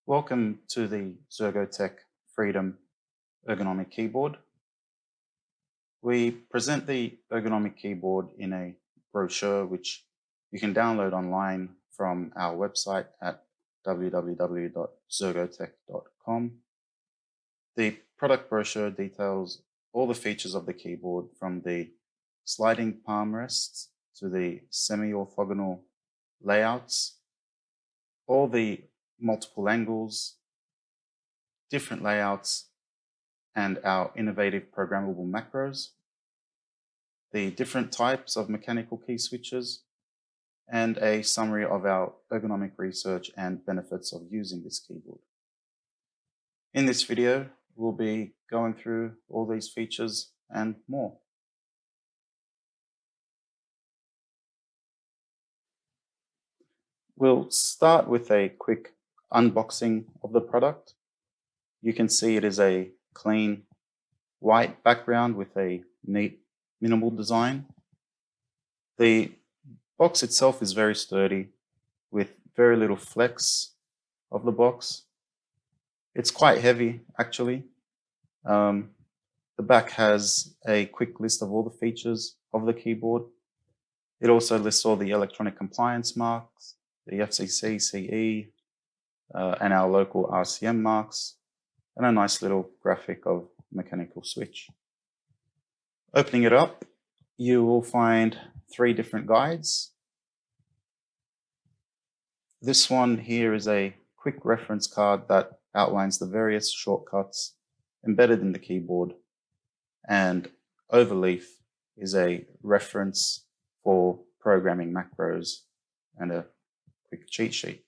Welcome to the Zergotech Freedom Ergonomic Keyboard. We present the ergonomic keyboard in a brochure which you can download online from our website at www.zergotech.com. The product brochure details all the features of the keyboard, from the sliding palm rests to the semi-orthogonal layouts, all the multiple angles, different layouts, and our innovative programmable macros, the different types of mechanical key switches, and a summary of our ergonomic research and benefits of using this keyboard. In this video, we'll be going through all these features and more. We'll start with a quick unboxing of the product. You can see it is a clean white background with a neat minimal design. The box itself is very sturdy with very little flex of the box. It's quite heavy actually. The back has a quick list of all the features of the keyboard. It also lists all the electronic compliance marks, the FCC, CE, and our local RCM marks, and a nice little graphic of mechanical switch. Opening it up, you will find 3 different guides. This one here is a quick reference card that outlines the various shortcuts embedded in the keyboard, and overleaf is a reference for programming macros and a quick cheat sheet.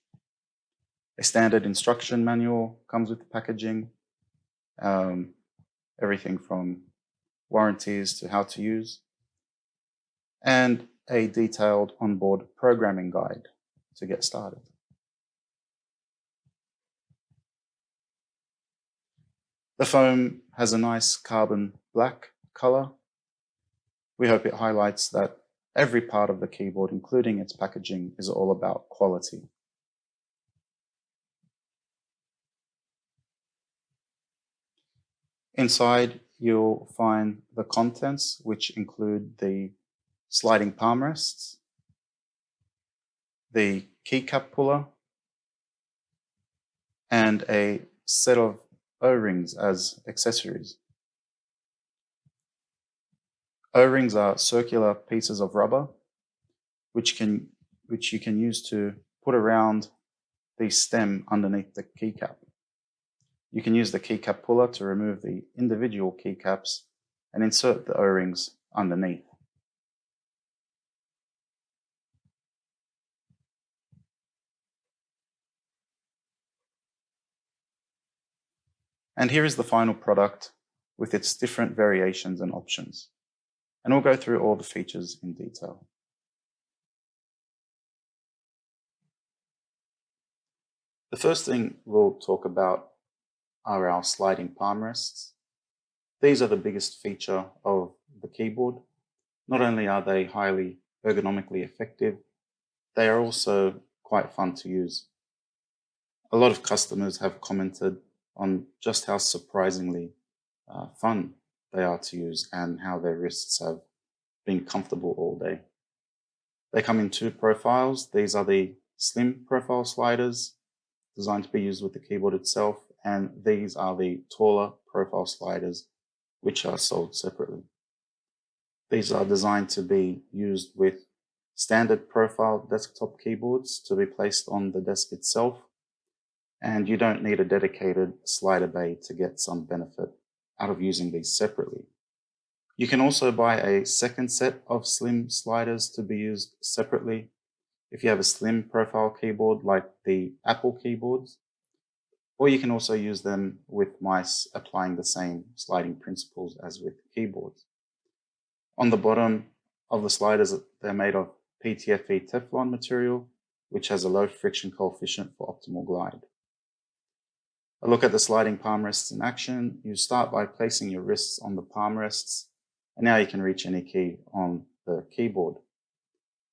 A standard instruction manual comes with the packaging, everything from warranties to how to use, and a detailed onboard programming guide to get started. The foam has a nice carbon black color. We hope it highlights that every part of the keyboard, including its packaging, is all about quality. Inside, you'll find the contents, which include the sliding palm rests, the keycap puller, and a set of O-rings as accessories. O-rings are circular pieces of rubber which you can use to put around the stem underneath the keycap. You can use the keycap puller to remove the individual keycaps and insert the O-rings underneath. And here is the final product with its different variations and options. And we'll go through all the features in detail. The first thing we'll talk about are our sliding palm rests. These are the biggest feature of the keyboard. Not only are they highly ergonomically effective, they are also quite fun to use. A lot of customers have commented on just how surprisingly fun they are to use and how their wrists have been comfortable all day. They come in 2 profiles. These are the slim profile sliders designed to be used with the keyboard itself, and these are the taller profile sliders which are sold separately. These are designed to be used with standard profile desktop keyboards to be placed on the desk itself, and you don't need a dedicated slider bay to get some benefit out of using these separately. You can also buy a second set of slim sliders to be used separately if you have a slim profile keyboard like the Apple keyboards, or you can also use them with mice, applying the same sliding principles as with keyboards. On the bottom of the sliders, they're made of PTFE Teflon material, which has a low friction coefficient for optimal glide. A look at the sliding palm rests in action. You start by placing your wrists on the palm rests, and now you can reach any key on the keyboard.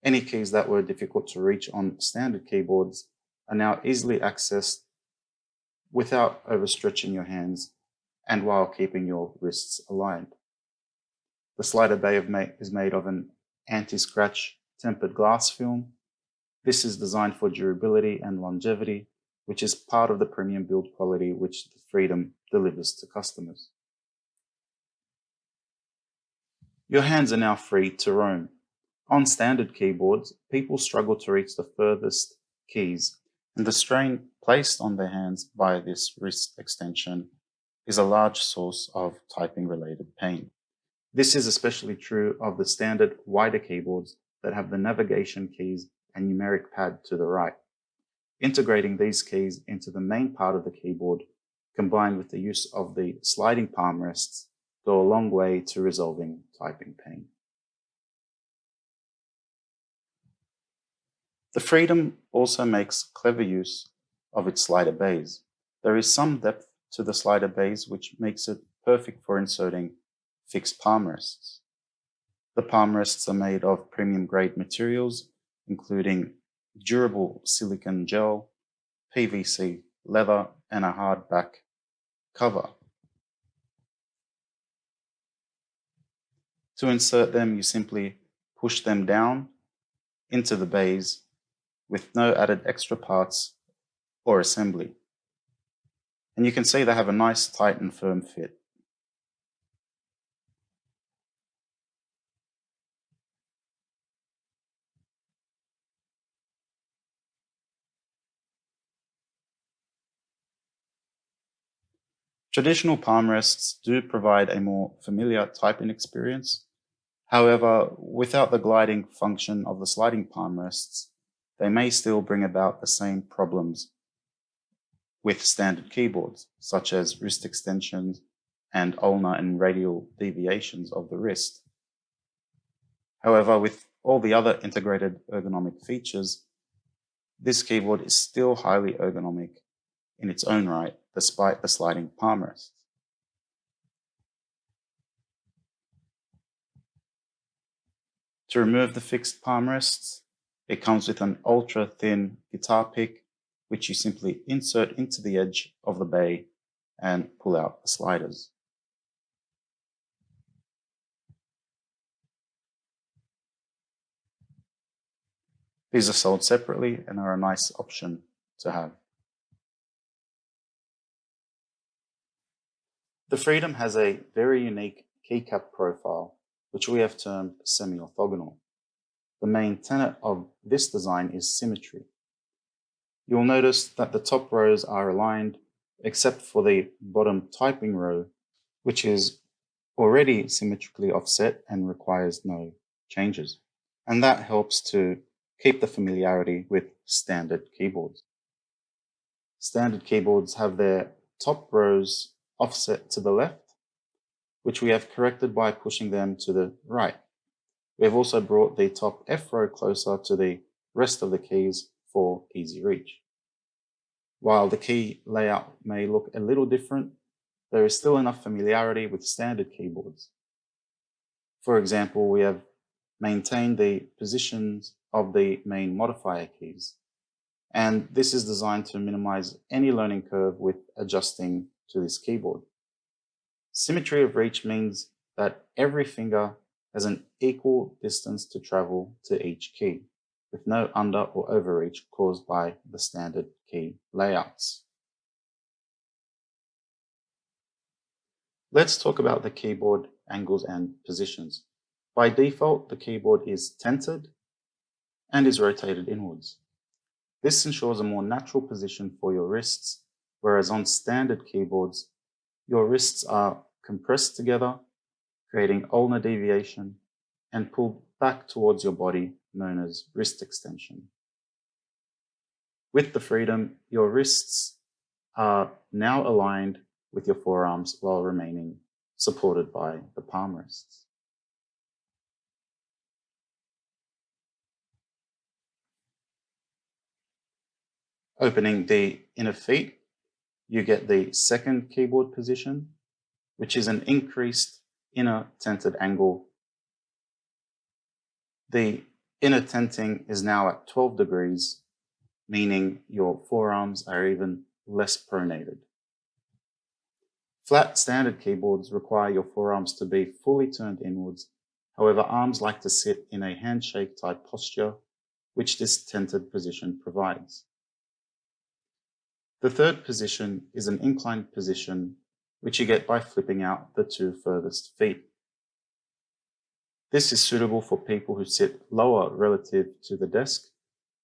Any keys that were difficult to reach on standard keyboards are now easily accessed without overstretching your hands and while keeping your wrists aligned. The slider bay is made of an anti-scratch tempered glass film. This is designed for durability and longevity, which is part of the premium build quality which the Freedom delivers to customers. Your hands are now free to roam. On standard keyboards, people struggle to reach the furthest keys, and the strain placed on their hands by this wrist extension is a large source of typing-related pain. This is especially true of the standard wider keyboards that have the navigation keys and numeric pad to the right. Integrating these keys into the main part of the keyboard, combined with the use of the sliding palm rests, go a long way to resolving typing pain. The Freedom also makes clever use of its slider bays. There is some depth to the slider bays which makes it perfect for inserting fixed palm rests. The palm rests are made of premium grade materials, including durable silicone gel, PVC, leather, and a hard back cover. To insert them, you simply push them down into the bays with no added extra parts or assembly. And you can see they have a nice tight and firm fit. Traditional palm rests do provide a more familiar typing experience. However, without the gliding function of the sliding palm rests, they may still bring about the same problems with standard keyboards, such as wrist extensions and ulnar and radial deviations of the wrist. However, with all the other integrated ergonomic features, this keyboard is still highly ergonomic in its own right, despite the sliding palm rests. To remove the fixed palm rests, it comes with an ultra-thin guitar pick, which you simply insert into the edge of the bay and pull out the sliders. These are sold separately and are a nice option to have. The Freedom has a very unique keycap profile, which we have termed semi-orthogonal. The main tenet of this design is symmetry. You'll notice that the top rows are aligned except for the bottom typing row, which is already symmetrically offset and requires no changes. And that helps to keep the familiarity with standard keyboards. Standard keyboards have their top rows offset to the left, which we have corrected by pushing them to the right. We have also brought the top F row closer to the rest of the keys for easy reach. While the key layout may look a little different, there is still enough familiarity with standard keyboards. For example, we have maintained the positions of the main modifier keys, and this is designed to minimize any learning curve with adjusting to this keyboard. Symmetry of reach means that every finger has an equal distance to travel to each key, with no under or overreach caused by the standard key layouts. Let's talk about the keyboard angles and positions. By default, the keyboard is tented and is rotated inwards. This ensures a more natural position for your wrists, whereas on standard keyboards, your wrists are compressed together, creating ulnar deviation, and pulled back towards your body, known as wrist extension. With the Freedom, your wrists are now aligned with your forearms while remaining supported by the palm rests. Opening the inner feet, you get the second keyboard position, which is an increased inner tented angle. The inner tenting is now at 12 degrees, meaning your forearms are even less pronated. Flat standard keyboards require your forearms to be fully turned inwards. However, arms like to sit in a handshake type posture, which this tented position provides. The third position is an inclined position, which you get by flipping out the two furthest feet. This is suitable for people who sit lower relative to the desk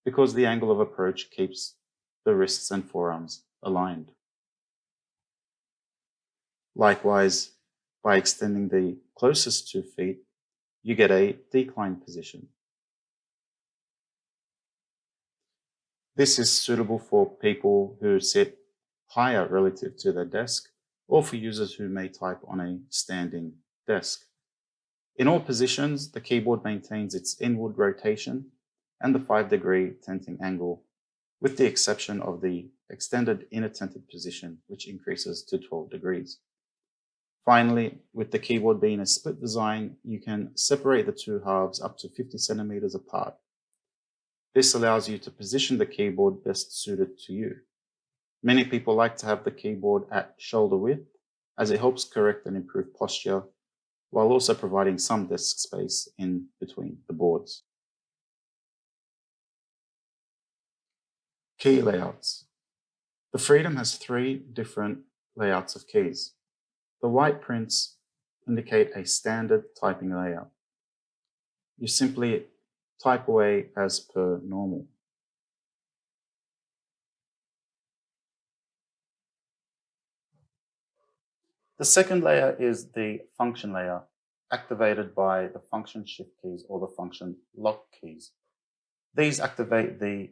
because the angle of approach keeps the wrists and forearms aligned. Likewise, by extending the closest 2 feet, you get a declined position. This is suitable for people who sit higher relative to their desk or for users who may type on a standing desk. In all positions, the keyboard maintains its inward rotation and the 5-degree tenting angle, with the exception of the extended inner tented position, which increases to 12 degrees. Finally, with the keyboard being a split design, you can separate the two halves up to 50 centimeters apart. This allows you to position the keyboard best suited to you. Many people like to have the keyboard at shoulder width, as it helps correct and improve posture, while also providing some desk space in between the boards. Key layouts. The Freedom has 3 different layouts of keys. The white prints indicate a standard typing layout. You simply type away as per normal. The second layer is the function layer, activated by the function shift keys or the function lock keys. These activate the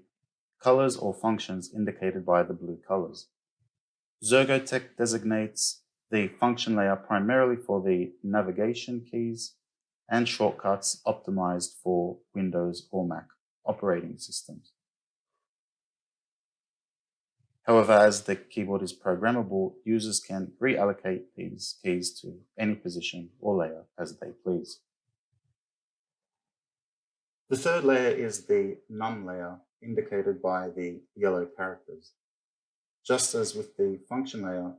colors or functions indicated by the blue colors. Zergotech designates the function layer primarily for the navigation keys and shortcuts optimized for Windows or Mac operating systems. However, as the keyboard is programmable, users can reallocate these keys to any position or layer as they please. The third layer is the num layer, indicated by the yellow characters. Just as with the function layer,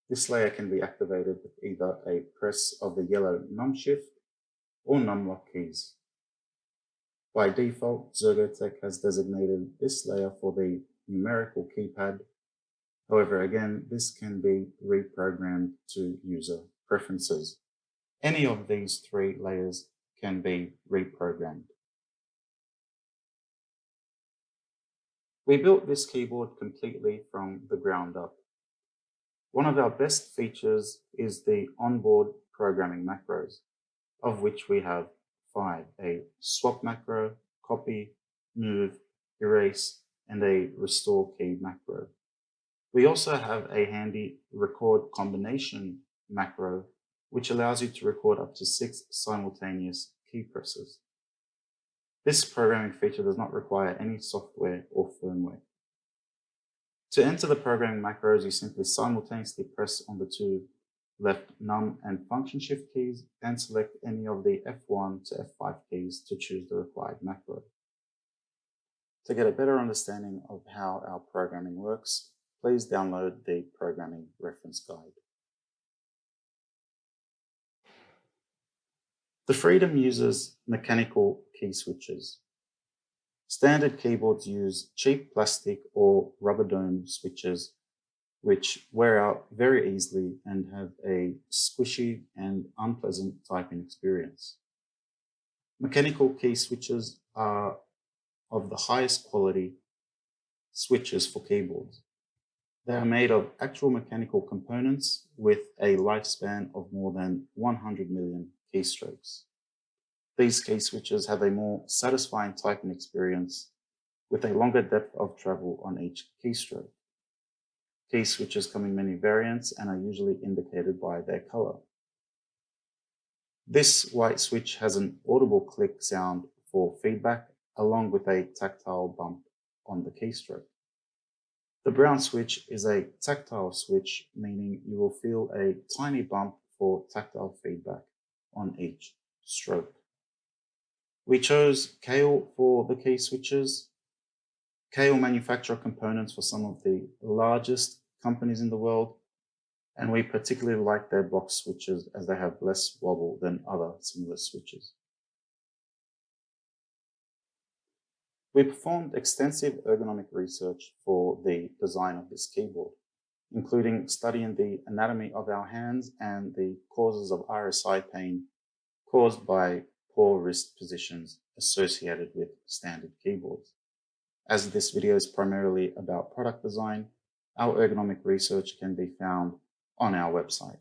this layer can be activated with either a press of the yellow num shift or num lock keys. By default, Zergotech has designated this layer for the numerical keypad. However, again, this can be reprogrammed to user preferences. Any of these 3 layers can be reprogrammed. We built this keyboard completely from the ground up. One of our best features is the onboard programming macros, of which we have 5: a swap macro, copy, move, erase, and a restore key macro. We also have a handy record combination macro, which allows you to record up to 6 simultaneous key presses. This programming feature does not require any software or firmware. To enter the programming macros, you simply simultaneously press on the 2 left num and function shift keys and select any of the F1 to F5 keys to choose the required macro. To get a better understanding of how our programming works, please download the programming reference guide. The Freedom uses mechanical key switches. Standard keyboards use cheap plastic or rubber dome switches, which wear out very easily and have a squishy and unpleasant typing experience. Mechanical key switches are of the highest quality switches for keyboards. They are made of actual mechanical components with a lifespan of more than 100 million keystrokes. These key switches have a more satisfying typing experience with a longer depth of travel on each keystroke. Key switches come in many variants and are usually indicated by their color. This white switch has an audible click sound for feedback, along with a tactile bump on the keystroke. The brown switch is a tactile switch, meaning you will feel a tiny bump for tactile feedback on each stroke. We chose Kale for the key switches. KO manufacture components for some of the largest companies in the world, and we particularly like their box switches as they have less wobble than other similar switches. We performed extensive ergonomic research for the design of this keyboard, including studying the anatomy of our hands and the causes of RSI pain caused by poor wrist positions associated with standard keyboards. As this video is primarily about product design, our ergonomic research can be found on our website.